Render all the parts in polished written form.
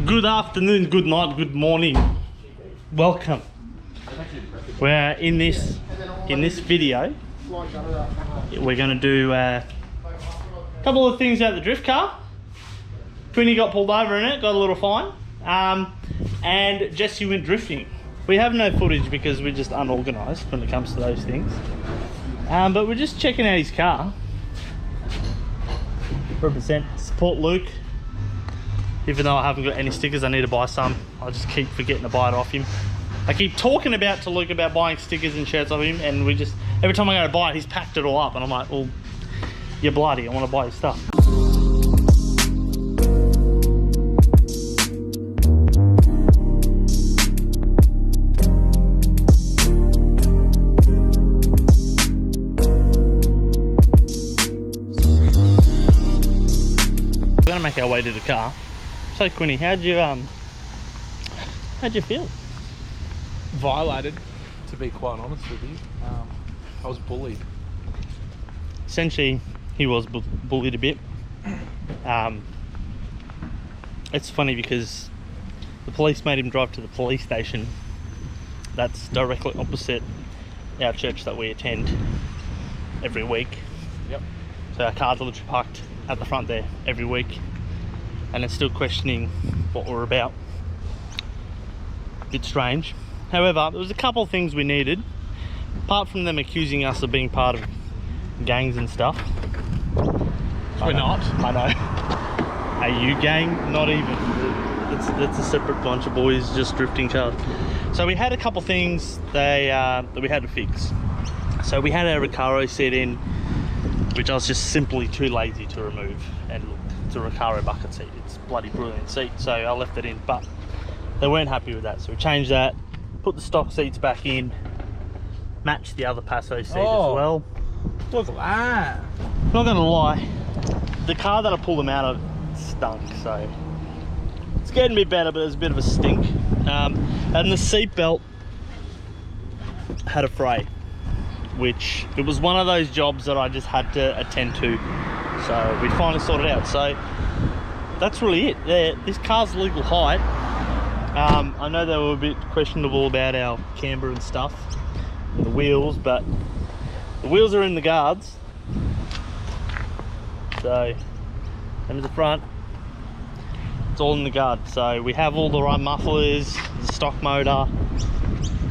Good afternoon, good night, good morning. Welcome. We're in this video. We're going to do a couple of things out the drift car. Quinny got pulled over in it, got a little fine. And Jesse went drifting. We have no footage because we're just unorganised when it comes to those things. But we're just checking out his car. Represent, support Luke. Even though I haven't got any stickers, I need to buy some. I just keep forgetting to buy it off him. I keep talking to Luke about buying stickers and shirts off him, and every time I go to buy it, he's packed it all up, and I'm like, well, you're bloody, I want to buy your stuff. We're gonna make our way to the car. So Quinny, how'd you feel? Violated, to be quite honest with you. I was bullied. Essentially, he was bullied a bit. It's funny because the police made him drive to the police station. That's directly opposite our church that we attend every week. Yep. So our cars are literally parked at the front there every week. And it's still questioning what we're about. A bit strange. However, there was a couple of things we needed. Apart from them accusing us of being part of gangs and stuff. We're not. I know. Are you gang? Not even. It's a separate bunch of boys just drifting cars. So we had a couple of things that we had to fix. So we had our Recaro seat in, which I was just simply too lazy to remove. And look, it's a Recaro bucket seat. It's a bloody brilliant seat, so I left it in, but they weren't happy with that, so we changed that, put the stock seats back in, matched the other Passo seat as well. Look at that. Not gonna lie, the car that I pulled them out of stunk, so it's getting a bit better, but there's a bit of a stink. And the seat belt had a fray, which it was one of those jobs that I just had to attend to. So we finally sorted it out. So that's really it. This car's legal height. I know they were a bit questionable about our camber and stuff, and the wheels, but the wheels are in the guards. So there's the front. It's all in the guard. So we have all the right mufflers, the stock motor.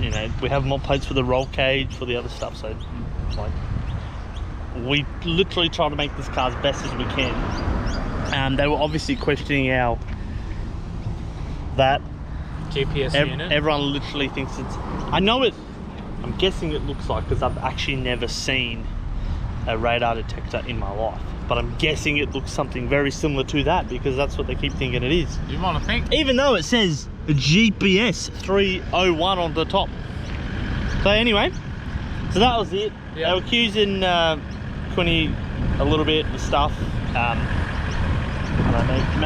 You know, we have mod plates for the roll cage, for the other stuff. So like, we literally try to make this car as best as we can. They were obviously questioning that GPS unit. Everyone literally thinks it's, I know it, I'm guessing it looks like, because I've actually never seen a radar detector in my life, but I'm guessing it looks something very similar to that, because that's what they keep thinking it is. You want to think? Even though it says GPS 301 on the top. So anyway, so that was it. Yep. They were accusing Quinny a little bit of stuff. I don't know,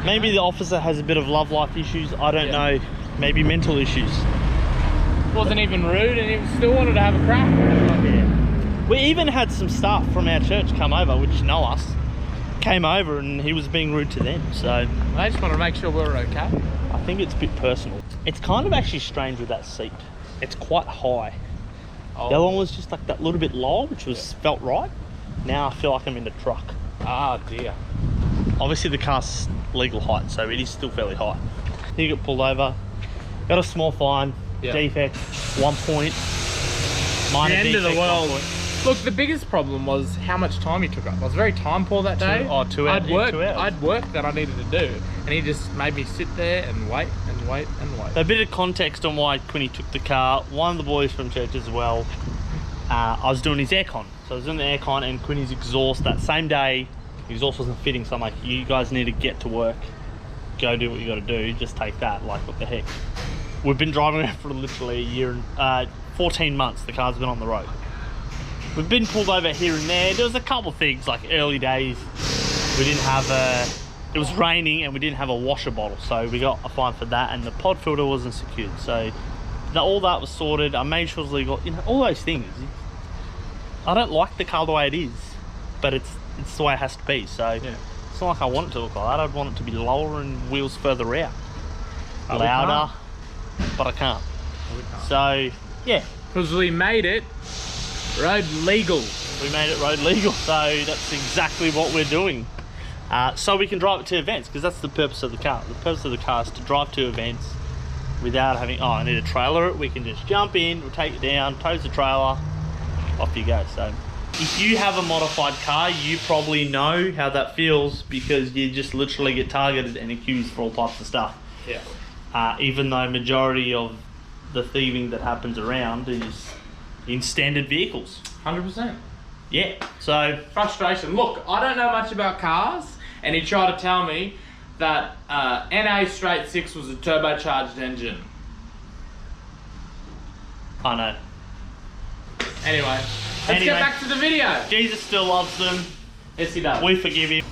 maybe the officer has a bit of love life issues. I don't know. Maybe mental issues. Wasn't even rude, and he still wanted to have a crack. Yeah. We even had some staff from our church come over, which know us, came over, and he was being rude to them. So I just want to make sure we're okay. I think it's a bit personal. It's kind of actually strange with that seat. It's quite high. The other one was just like that little bit low, which was felt right. Now I feel like I'm in the truck. Ah dear. Obviously the car's legal height, so it is still fairly high. He got pulled over, got a small fine, defect, 1 point, minor the end defect, of the world. 1 point. Look, the biggest problem was how much time he took up. I was very time poor that day. 2 hours. I'd work that I needed to do, and he just made me sit there and wait and wait and wait. So a bit of context on why Quinny took the car. One of the boys from church as well, I was doing his aircon. So I was doing the aircon, and Quinny's exhaust that same day, the exhaust wasn't fitting, so I'm like, you guys need to get to work. Go do what you gotta do, just take that, like what the heck. We've been driving around for literally a year and 14 months, the car's been on the road. We've been pulled over here and there. There was a couple of things, like early days, we didn't have it was raining and we didn't have a washer bottle, so we got a fine for that, and the pod filter wasn't secured. So all that was sorted. I made sure it was legal, you know, all those things. I don't like the car the way it is, but it's the way it has to be. So It's not like I want it to look like that. I'd want it to be lower and wheels further out. But we Louder, but I can't. So, yeah. Because we made it road legal. We made it road legal, so that's exactly what we're doing. So we can drive it to events, because that's the purpose of the car. The purpose of the car is to drive to events without having, oh, I need to trailer it. We can just jump in, we'll take it down, tows the trailer, off you go. So if you have a modified car, you probably know how that feels, because you just literally get targeted and accused for all types of stuff. Yeah. Even though majority of the thieving that happens around is in standard vehicles. 100%. Yeah, so Frustration. Look, I don't know much about cars, and he tried to tell me that NA Straight 6 was a turbocharged engine. I know. Anyway, let's get back to the video. Jesus still loves them. Yes, he does. We forgive him.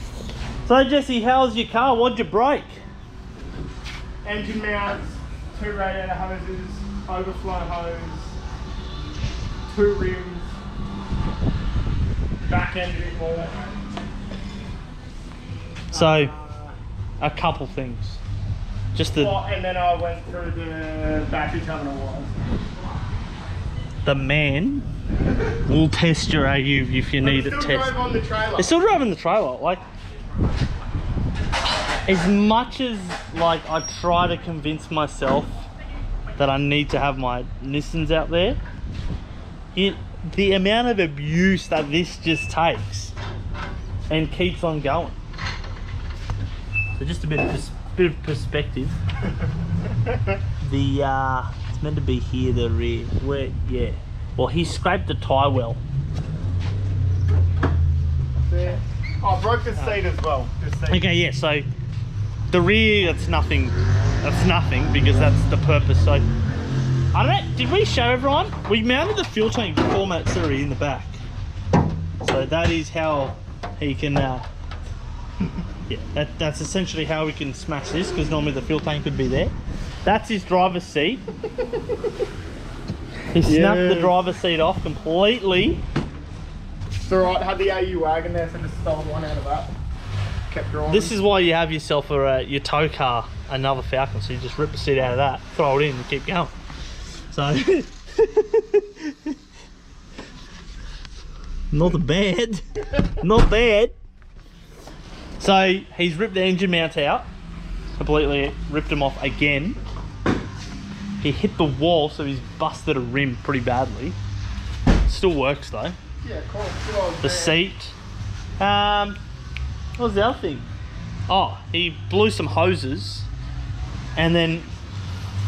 So Jesse, how's your car? What'd you break? Engine mounts, 2 radiator hoses, overflow hose, 2 rims, back end report. So, a couple things. Just the And then I went through the battery terminal wires. the man will test your AU if you need a Still test. drove on the trailer. It's still driving the trailer. Like, as much as like I try to convince myself that I need to have my Nissans out there, the amount of abuse that this just takes and keeps on going. So just a bit of perspective. It's meant to be here, the rear. Where? Yeah. Well, he scraped the tyre well. There. Oh, I broke the seat as well. The seat. Okay, yeah. So the rear, that's nothing. That's nothing, because that's the purpose. So I don't know. Did we show everyone? We mounted the fuel tank format series in the back. So that is how he can. Yeah, that's essentially how we can smash this, because normally the fuel tank would be there. That's his driver's seat. He snapped the driver's seat off completely. It's alright, had the AU wagon there, so just stole one out of that. Kept driving. This is why you have yourself your tow car, another Falcon, so you just rip the seat out of that, throw it in and keep going. So, not bad, not bad. So he's ripped the engine mounts out, completely ripped them off again. He hit the wall, so he's busted a rim pretty badly. Still works though. Yeah, cool. Good old The man. seat. What was the other thing? Oh, he blew some hoses, and then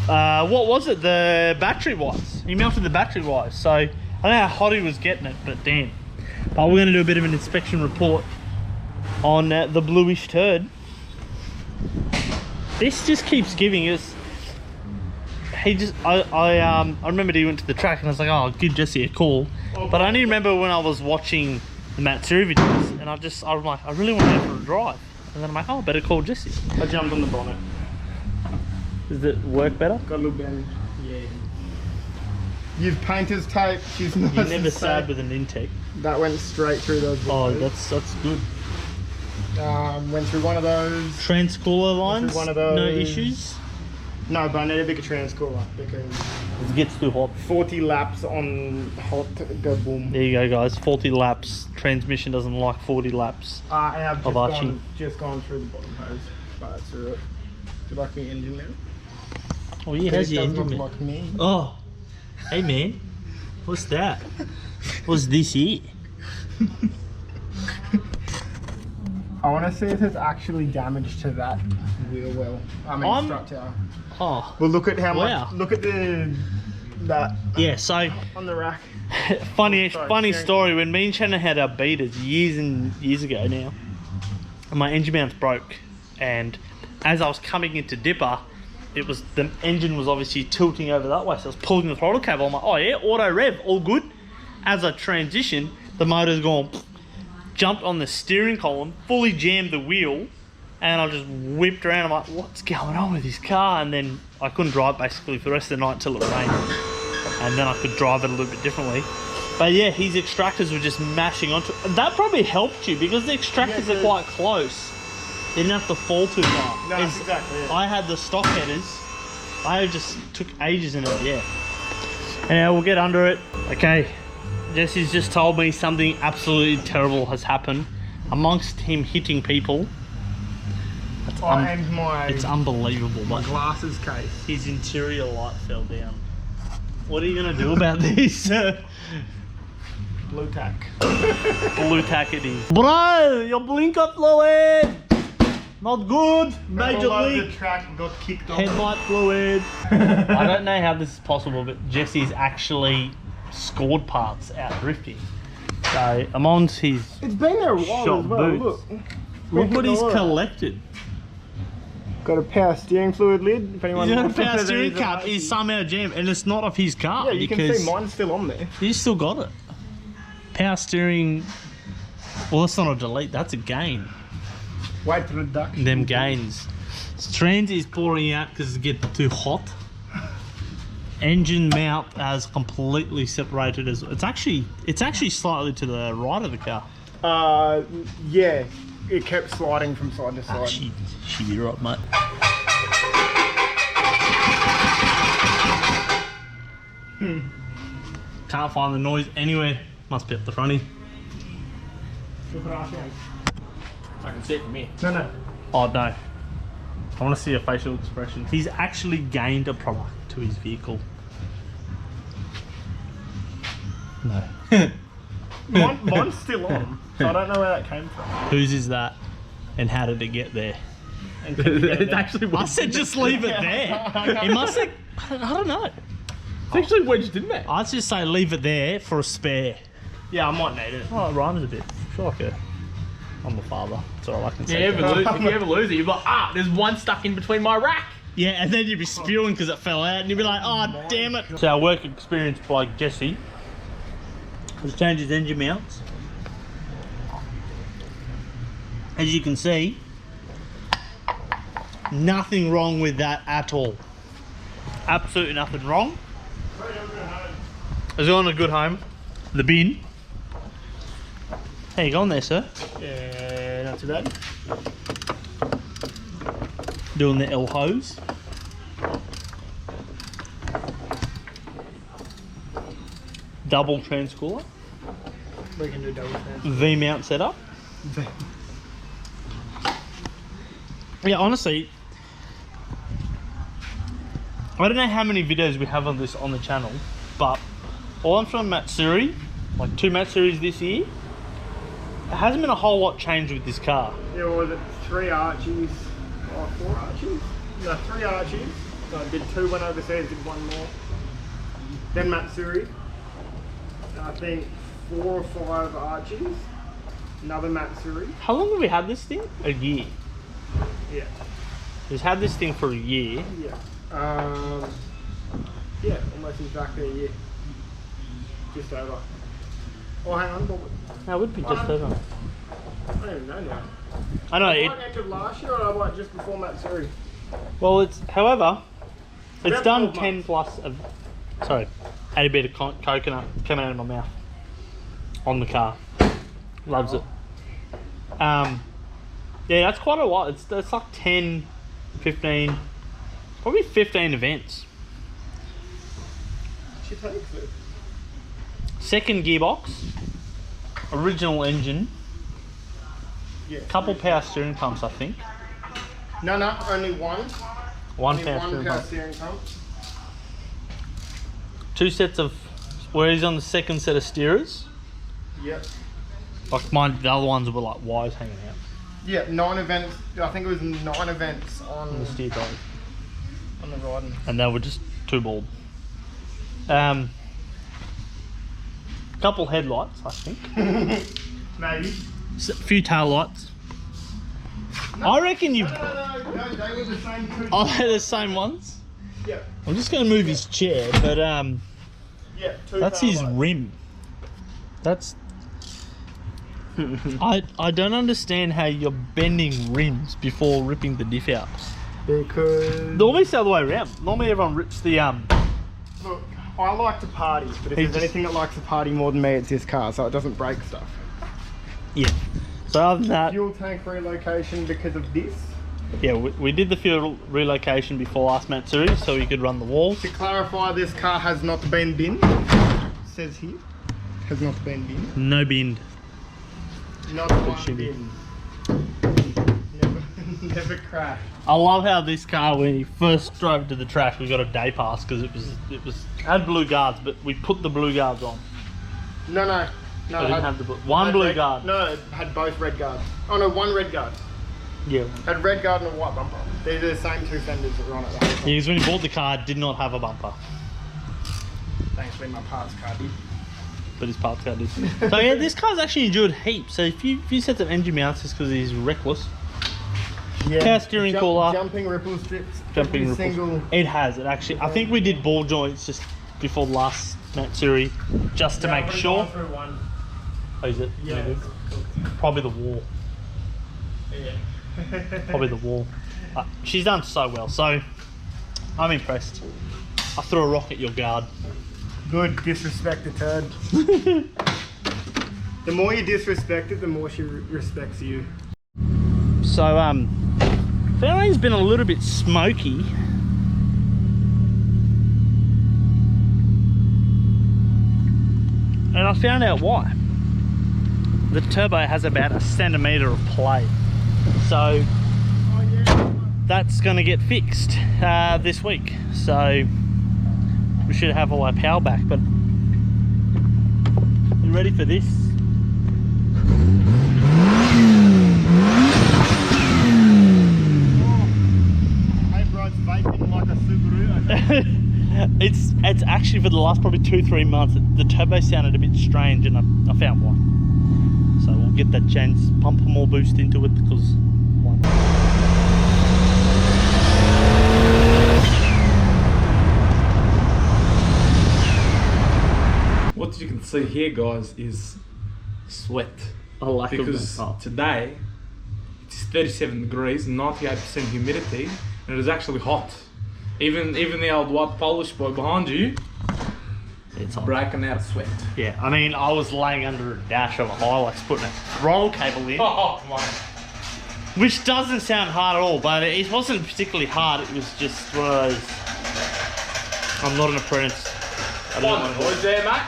what was it? The battery wires. He melted the battery wires. So I don't know how hot he was getting it, but damn. But we're going to do a bit of an inspection report on the bluish turd. This just keeps giving us. He just, I remember he went to the track and I was like, oh, I'll give Jesse a call. But I only remember when I was watching the Matsuri videos, and I was like, I really want to go for a drive. And then I'm like, oh, I better call Jesse. I jumped on the bonnet. Does it work better? Got a little bend. Yeah. Use painter's tape. She's nice. You're never and sad safe. with an intake. That went straight through those Oh, windows. that's good. Went through one of those. Transcooler lines, one of no those. issues. No, but I need a bigger transcooler because It gets too hot. 40 laps on hot go boom. There you go, guys. 40 laps. Transmission doesn't like 40 laps. And I've Of arching. just gone through the bottom hose. But that's through it. Do you like the engine now? Oh yeah, how's It your does engine, look man? like me. Oh, hey man, what's that? What's this here? I want to see if there's actually damage to that wheel well. Strut tower. Oh, Well, look at how Wow. much. Look at that yeah. So on the rack. funny Sorry, story. When me and Shannon had our beaters years and years ago now, my engine mounts broke, and as I was coming into Dipper, the engine was obviously tilting over that way, so I was pulling the throttle cable. I'm like, oh yeah, auto rev, all good. As I transitioned, the motor's gone, jumped on the steering column, fully jammed the wheel, and I just whipped around. I'm like, what's going on with this car? And then I couldn't drive basically for the rest of the night until it rained, and then I could drive it a little bit differently. But yeah, his extractors were just mashing onto it. That probably helped you because the extractors are quite close. Didn't have to fall too far. No, that's exactly it. I had the stock headers. I just took ages in it, yeah. Anyhow, we'll get under it. Okay, Jesse's just told me something absolutely terrible has happened. Amongst him hitting people, it's unbelievable. My glasses case. His interior light fell down. What are you gonna do about this? Blue tack. Blue tack it is. Bro, your blinker fluid! Not good. Major leak. The track got kicked off. Headlight fluid. I don't know how this is possible, but Jesse's actually scored parts out drifting. So I'm on his It's been there a while shop as well. boots. Look. Look what he's Freaking collected. Got a power steering fluid lid. If anyone He's got a wants power to steering these cup are- is somehow jammed, and it's not of his car. Yeah, you can because see mine's still on there. he's still got it. Power steering. Well, that's not a delete. That's a gain. Weight reduction. Them gains. Trans is pouring out because it's getting too hot. Engine mount has completely separated as it's actually slightly to the right of the car. Yeah. It kept sliding from side to side. You're right, mate. Can't find the noise anywhere. Must be up the fronty. I can see it from here. No. Oh no. I want to see a facial expression. He's actually gained a product to his vehicle. No. Mine's still on. So I don't know where that came from. Whose is that? And how did it get there? And can you get it It's there? actually I said just leave it there. He must have... I don't know. It's actually wedged in there. I'd just say leave it there for a spare. Yeah, I might need it. Oh, it rhymes a bit. I feel like I'm a father. That's all I can say. If you ever lose it, you're like, there's one stuck in between my rack. Yeah, and then you'd be spewing because it fell out, and you'd be like, oh, damn it. So our work experience bloke, Jesse, has changed his engine mounts. As you can see, nothing wrong with that at all. Absolutely nothing wrong. Is it on a good home? The bin. How you going there, sir? Yeah, not too bad. Doing the L hose. Double transcooler. We can do double fans. V mount setup. Yeah, honestly, I don't know how many videos we have on this on the channel, but all I'm from Matsuri, like 2 Matsuris this year, there hasn't been a whole lot changed with this car. Yeah, what was it? 3 Archies. Oh, 4 Archies? No, 3 Archies. So I did 2 when overseas, did 1 more. Then Matsuri. I think 4 or 5 Archies. Another Matsuri. How long have we had this thing? A year. Yeah. We've had this thing for a year. Yeah. Yeah, almost exactly a year. Just over. Oh, hang on. No, it would be just over. I don't even know now. I know I it. bought end of last year, or I bought just before Matsuri. Well, it's however, it's About done 12 10 months. plus of. Sorry, had a bit of coconut coming out of my mouth on the car. Loves it. Yeah, that's quite a lot. It's like 10, 15, probably 15 events. She takes it. Second gearbox, original engine, Yeah. couple power steering pumps, I think. No, only one. One Only power one steering power pump. steering pump. 2 sets of, where he's on the second set of steerers. Yep. Like mine, the other ones were like wires hanging out Yeah, 9 events. I think it was 9 events on the steer guide. on the riding. And they were just 2 bald. Couple headlights, I think. Maybe. A few tail lights. I reckon you've. No, they were the same 2. Oh, they're the same ones. Yeah. I'm just going to move his chair, but Yeah, 2 that's tail his lights. rim. That's. I don't understand how you're bending rims before ripping the diff out. Because Normally it's the other way around. Normally everyone rips the look, I like to party, but if He there's just- anything that likes to party more than me, it's this car, so it doesn't break stuff. Yeah. So other than that, Fuel tank relocation because of this. yeah, we did the fuel relocation before last Matsuri, so we could run the walls. To clarify, this car has not been binned. It says here, has not been binned. No bin. Not one bin. Never crashed. I love how this car, when he first drove to the track, we got a day pass because it had blue guards, but we put the blue guards on. No. I didn't have one blue guard. No, it had both red guards. Oh no, one red guard. Yeah. Had red guard and a white bumper. These are the same two fenders that were on it the whole time. Because when he bought the car, it did not have a bumper. Thankfully my parts car did. But his parts car did. So yeah, this car's actually endured heaps. So if you set up engine mounts, it's because he's reckless. Yeah. Power steering cooler. Jumping ripple strips. Jumping every ripples. single. It has. It actually. I think we did ball joints just before the last Matsuri, just to make sure. Through one. Oh, is it? Yeah. Maybe. Probably the wall. Yeah. Probably the wall. She's done so well. So I'm impressed. I threw a rock at your guard. Good, disrespect the turd. The more you disrespect it, the more she respects you. So Fairlane's been a little bit smoky. And I found out why. The turbo has about 1 centimetre of play. So that's going to get fixed this week. So we should have all our power back. But you ready for this? Hey bro, it's vaping like a Subaru. It's actually for the last probably 2-3 months the turbo sounded a bit strange, and I found why. So we'll get that change, pump more boost into it because one. What you can see here, guys, is sweat. I like because today it's 37 degrees, 98% humidity, and it is actually hot. Even the old white Polish boy behind you, it's hot. breaking out of sweat. Yeah, I mean, I was laying under a dash of a Hilux putting a roll cable in, Oh my! which doesn't sound hard at all, but it wasn't particularly hard. It was just one of those. I'm not an apprentice. I don't What know. noise there, mate?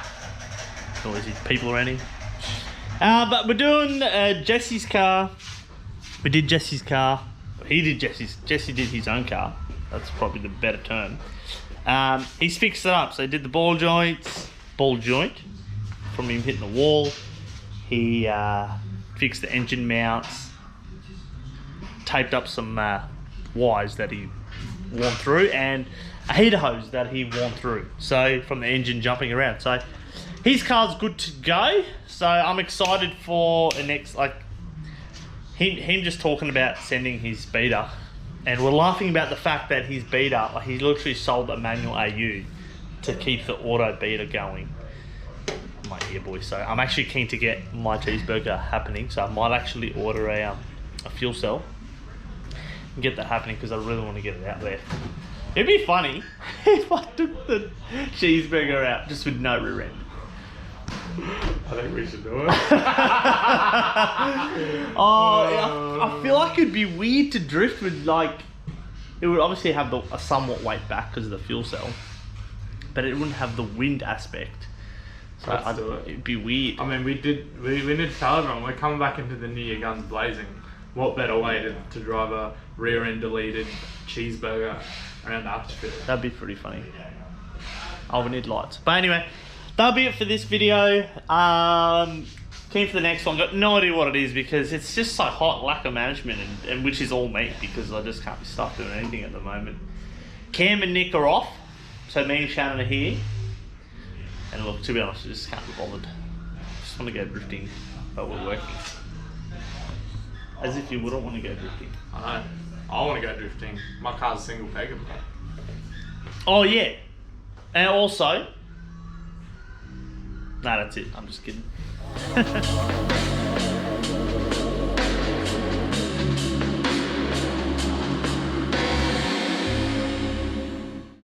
Noisy people around here. But we're doing Jesse's car. We did Jesse's car. He did Jesse's. Jesse did his own car. That's probably the better term. He's fixed it up. So he did the ball joint from him hitting the wall. He fixed the engine mounts, taped up some wires that he worn through, and a heater hose that he worn through. So from the engine jumping around. So his car's good to go. So I'm excited for the next, like him just talking about sending his beater. And we're laughing about the fact that his beater, like he literally sold a manual AU to keep the auto beater going. My ear boy. So I'm actually keen to get my cheeseburger happening. So I might actually order a fuel cell and get that happening because I really want to get it out there. It'd be funny if I took the cheeseburger out just with no rear end. I think we should do it. I feel like it'd be weird to drift with, like, it would obviously have a somewhat weight back because of the fuel cell, but it wouldn't have the wind aspect. So Let's do it. It'd be weird. I mean, we need to tell everyone we're coming back into the new year guns blazing. What better way to drive a rear end deleted cheeseburger around Archfield? That'd be pretty funny. Oh, we need lights. But anyway, that'll be it for this video. Keen for the next one. Got no idea what it is because it's just so hot, lack of management, and which is all me because I just can't be stuck doing anything at the moment. Cam and Nick are off, so me and Shannon are here. And look, to be honest, I just can't be bothered. Just want to go drifting, but we're working. As if you wouldn't want to go drifting. I know. I want to go drifting. My car's a single peg. Oh yeah, and also. No, that's it. I'm just kidding.